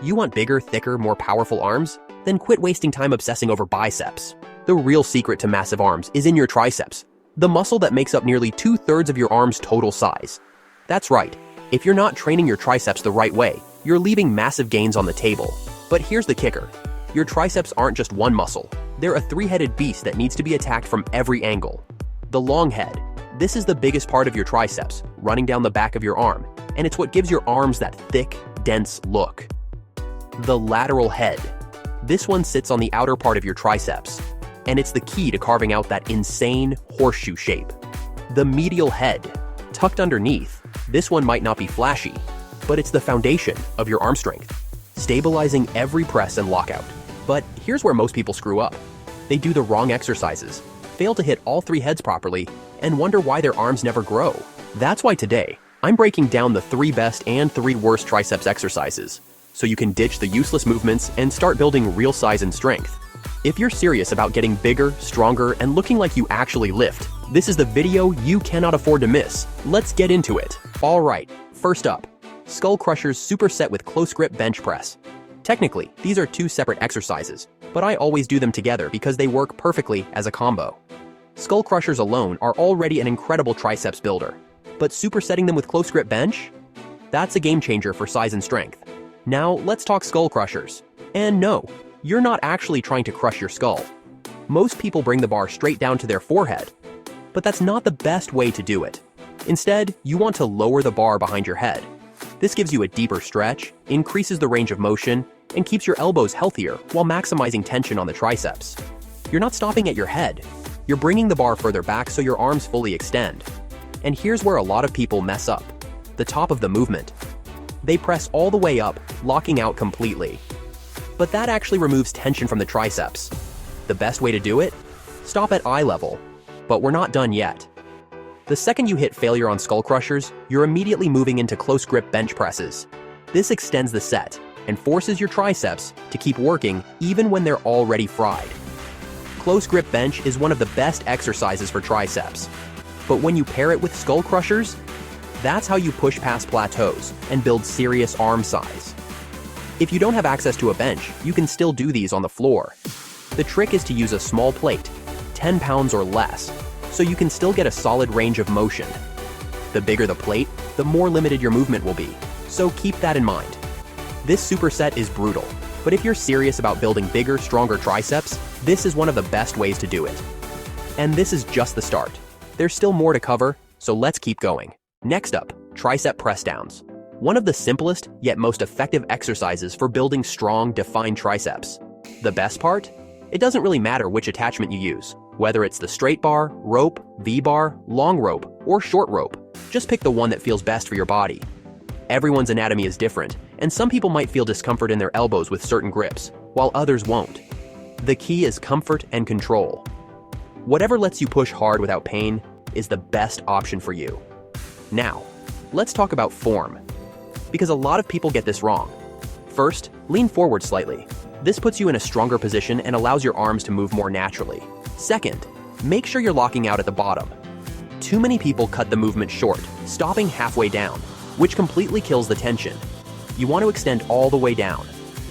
You want bigger, thicker, more powerful arms? Then quit wasting time obsessing over biceps. The real secret to massive arms is in your triceps, the muscle that makes up nearly 2/3 of your arm's total size. That's right, if you're not training your triceps the right way, you're leaving massive gains on the table. But here's the kicker. Your triceps aren't just one muscle. They're a three-headed beast that needs to be attacked from every angle. The long head. This is the biggest part of your triceps, running down the back of your arm, and it's what gives your arms that thick, dense look. The lateral head. This one sits on the outer part of your triceps, and it's the key to carving out that insane horseshoe shape. The medial head. Tucked underneath, this one might not be flashy, but it's the foundation of your arm strength, stabilizing every press and lockout. But here's where most people screw up. They do the wrong exercises, fail to hit all three heads properly, and wonder why their arms never grow. That's why today, I'm breaking down the 3 best and 3 worst triceps exercises, so you can ditch the useless movements and start building real size and strength. If you're serious about getting bigger, stronger, and looking like you actually lift, this is the video you cannot afford to miss. Let's get into it. All right, first up, Skull Crushers Superset with Close Grip Bench Press. Technically, these are 2 separate exercises, but I always do them together because they work perfectly as a combo. Skull Crushers alone are already an incredible triceps builder, but supersetting them with Close Grip Bench? That's a game changer for size and strength. Now, let's talk Skull Crushers. And no, you're not actually trying to crush your skull. Most people bring the bar straight down to their forehead, but that's not the best way to do it. Instead, you want to lower the bar behind your head. This gives you a deeper stretch, increases the range of motion, and keeps your elbows healthier while maximizing tension on the triceps. You're not stopping at your head. You're bringing the bar further back so your arms fully extend. And here's where a lot of people mess up. The top of the movement. They press all the way up, locking out completely. But that actually removes tension from the triceps. The best way to do it? Stop at eye level. But we're not done yet. The second you hit failure on Skull Crushers, you're immediately moving into Close Grip Bench Presses. This extends the set and forces your triceps to keep working even when they're already fried. Close Grip Bench is one of the best exercises for triceps. But when you pair it with Skull Crushers, that's how you push past plateaus and build serious arm size. If you don't have access to a bench, you can still do these on the floor. The trick is to use a small plate, 10 pounds or less, so you can still get a solid range of motion. The bigger the plate, the more limited your movement will be, so keep that in mind. This superset is brutal, but if you're serious about building bigger, stronger triceps, this is one of the best ways to do it. And this is just the start. There's still more to cover, so let's keep going. Next up, Tricep Pressdowns. One of the simplest yet most effective exercises for building strong, defined triceps. The best part? It doesn't really matter which attachment you use, whether it's the straight bar, rope, V-bar, long rope, or short rope. Just pick the one that feels best for your body. Everyone's anatomy is different, and some people might feel discomfort in their elbows with certain grips, while others won't. The key is comfort and control. Whatever lets you push hard without pain is the best option for you. Now, let's talk about form, because a lot of people get this wrong. First, lean forward slightly. This puts you in a stronger position and allows your arms to move more naturally. Second, make sure you're locking out at the bottom. Too many people cut the movement short, stopping halfway down, which completely kills the tension. You want to extend all the way down.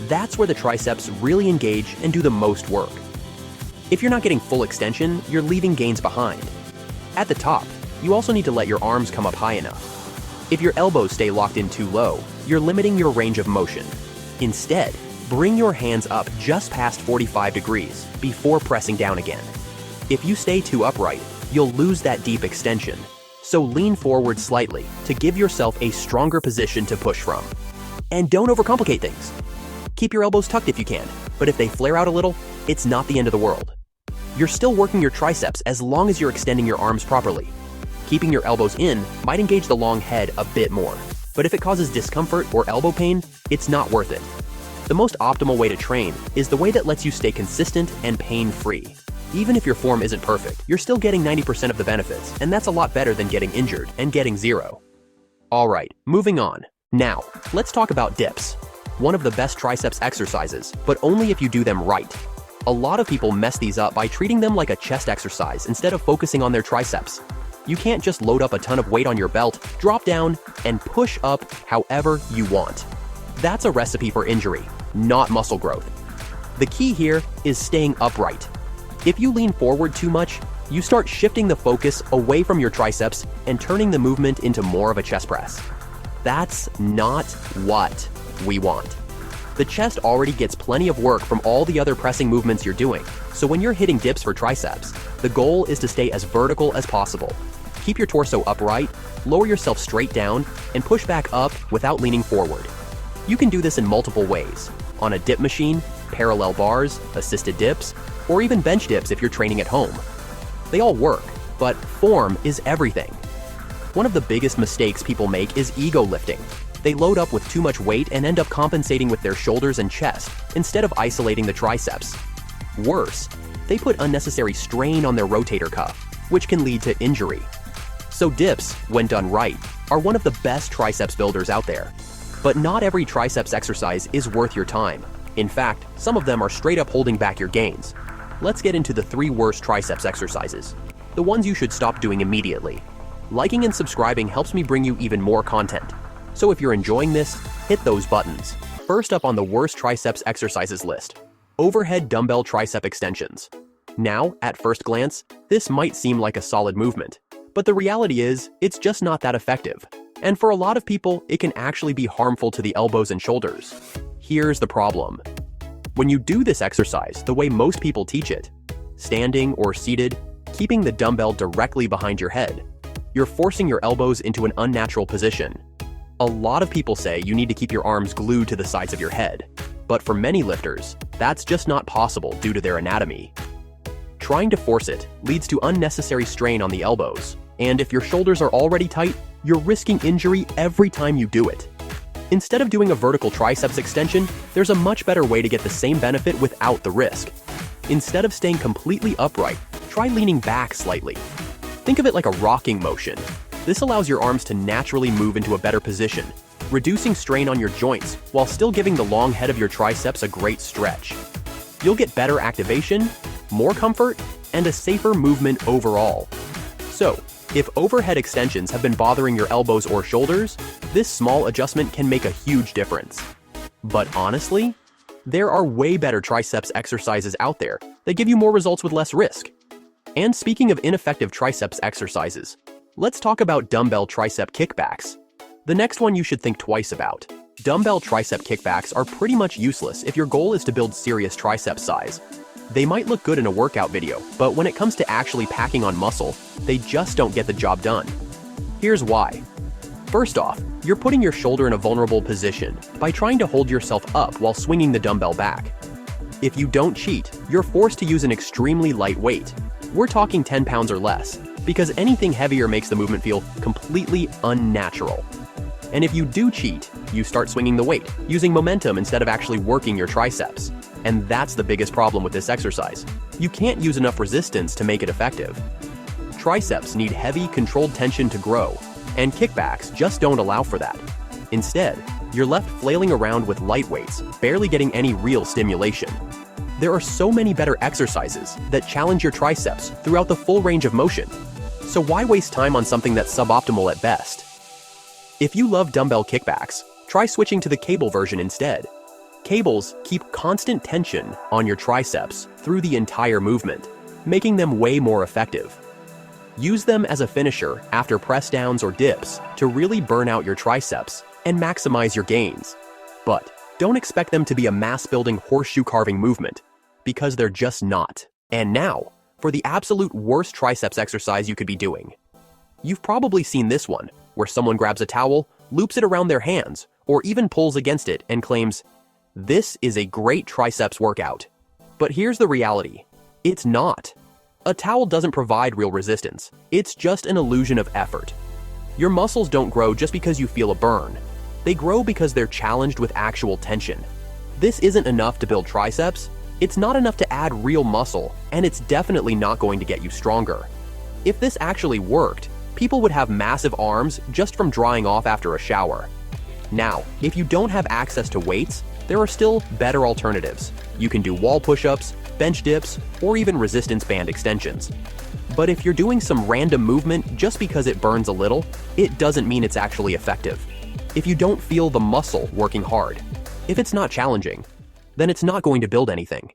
That's where the triceps really engage and do the most work. If you're not getting full extension, you're leaving gains behind. At the top, you also need to let your arms come up high enough. If your elbows stay locked in too low, you're limiting your range of motion. Instead, bring your hands up just past 45 degrees before pressing down again. If you stay too upright, you'll lose that deep extension. So lean forward slightly to give yourself a stronger position to push from. And don't overcomplicate things. Keep your elbows tucked if you can, but if they flare out a little, it's not the end of the world. You're still working your triceps as long as you're extending your arms properly. Keeping your elbows in might engage the long head a bit more, but if it causes discomfort or elbow pain, it's not worth it. The most optimal way to train is the way that lets you stay consistent and pain-free. Even if your form isn't perfect, you're still getting 90% of the benefits, and that's a lot better than getting injured and getting 0. Alright, moving on. Now, let's talk about dips. One of the best triceps exercises, but only if you do them right. A lot of people mess these up by treating them like a chest exercise instead of focusing on their triceps. You can't just load up a ton of weight on your belt, drop down, and push up however you want. That's a recipe for injury, not muscle growth. The key here is staying upright. If you lean forward too much, you start shifting the focus away from your triceps and turning the movement into more of a chest press. That's not what we want. The chest already gets plenty of work from all the other pressing movements you're doing, so when you're hitting dips for triceps, the goal is to stay as vertical as possible. Keep your torso upright, lower yourself straight down, and push back up without leaning forward. You can do this in multiple ways: on a dip machine, parallel bars, assisted dips, or even bench dips if you're training at home. They all work, but form is everything. One of the biggest mistakes people make is ego lifting. They load up with too much weight and end up compensating with their shoulders and chest instead of isolating the triceps. Worse, they put unnecessary strain on their rotator cuff, which can lead to injury. So dips, when done right, are one of the best triceps builders out there. But not every triceps exercise is worth your time. In fact, some of them are straight up holding back your gains. Let's get into the 3 worst triceps exercises, the ones you should stop doing immediately. Liking and subscribing helps me bring you even more content. So if you're enjoying this, hit those buttons. First up on the worst triceps exercises list: overhead dumbbell tricep extensions. Now, at first glance, this might seem like a solid movement, but the reality is, it's just not that effective. And for a lot of people, it can actually be harmful to the elbows and shoulders. Here's the problem. When you do this exercise the way most people teach it, standing or seated, keeping the dumbbell directly behind your head, you're forcing your elbows into an unnatural position. A lot of people say you need to keep your arms glued to the sides of your head, but for many lifters, that's just not possible due to their anatomy. Trying to force it leads to unnecessary strain on the elbows, and if your shoulders are already tight, you're risking injury every time you do it. Instead of doing a vertical triceps extension, there's a much better way to get the same benefit without the risk. Instead of staying completely upright, try leaning back slightly. Think of it like a rocking motion. This allows your arms to naturally move into a better position, reducing strain on your joints while still giving the long head of your triceps a great stretch. You'll get better activation, more comfort, and a safer movement overall. So, if overhead extensions have been bothering your elbows or shoulders, this small adjustment can make a huge difference. But honestly, there are way better triceps exercises out there that give you more results with less risk. And speaking of ineffective triceps exercises, let's talk about dumbbell tricep kickbacks. The next one you should think twice about. Dumbbell tricep kickbacks are pretty much useless if your goal is to build serious tricep size. They might look good in a workout video, but when it comes to actually packing on muscle, they just don't get the job done. Here's why. First off, you're putting your shoulder in a vulnerable position by trying to hold yourself up while swinging the dumbbell back. If you don't cheat, you're forced to use an extremely light weight. We're talking 10 pounds or less, because anything heavier makes the movement feel completely unnatural. And if you do cheat, you start swinging the weight, using momentum instead of actually working your triceps. And that's the biggest problem with this exercise. You can't use enough resistance to make it effective. Triceps need heavy, controlled tension to grow, and kickbacks just don't allow for that. Instead, you're left flailing around with light weights, barely getting any real stimulation. There are so many better exercises that challenge your triceps throughout the full range of motion. So why waste time on something that's suboptimal at best? If you love dumbbell kickbacks, try switching to the cable version instead. Cables keep constant tension on your triceps through the entire movement, making them way more effective. Use them as a finisher after press downs or dips to really burn out your triceps and maximize your gains. But don't expect them to be a mass-building horseshoe carving movement, because they're just not. And now, for the absolute worst triceps exercise you could be doing. You've probably seen this one, where someone grabs a towel, loops it around their hands, or even pulls against it and claims, "This is a great triceps workout." But here's the reality. It's not. A towel doesn't provide real resistance. It's just an illusion of effort. Your muscles don't grow just because you feel a burn. They grow because they're challenged with actual tension. This isn't enough to build triceps. It's not enough to add real muscle, and it's definitely not going to get you stronger. If this actually worked, people would have massive arms just from drying off after a shower. Now, if you don't have access to weights, there are still better alternatives. You can do wall push-ups, bench dips, or even resistance band extensions. But if you're doing some random movement just because it burns a little, it doesn't mean it's actually effective. If you don't feel the muscle working hard, If it's not challenging, then it's not going to build anything.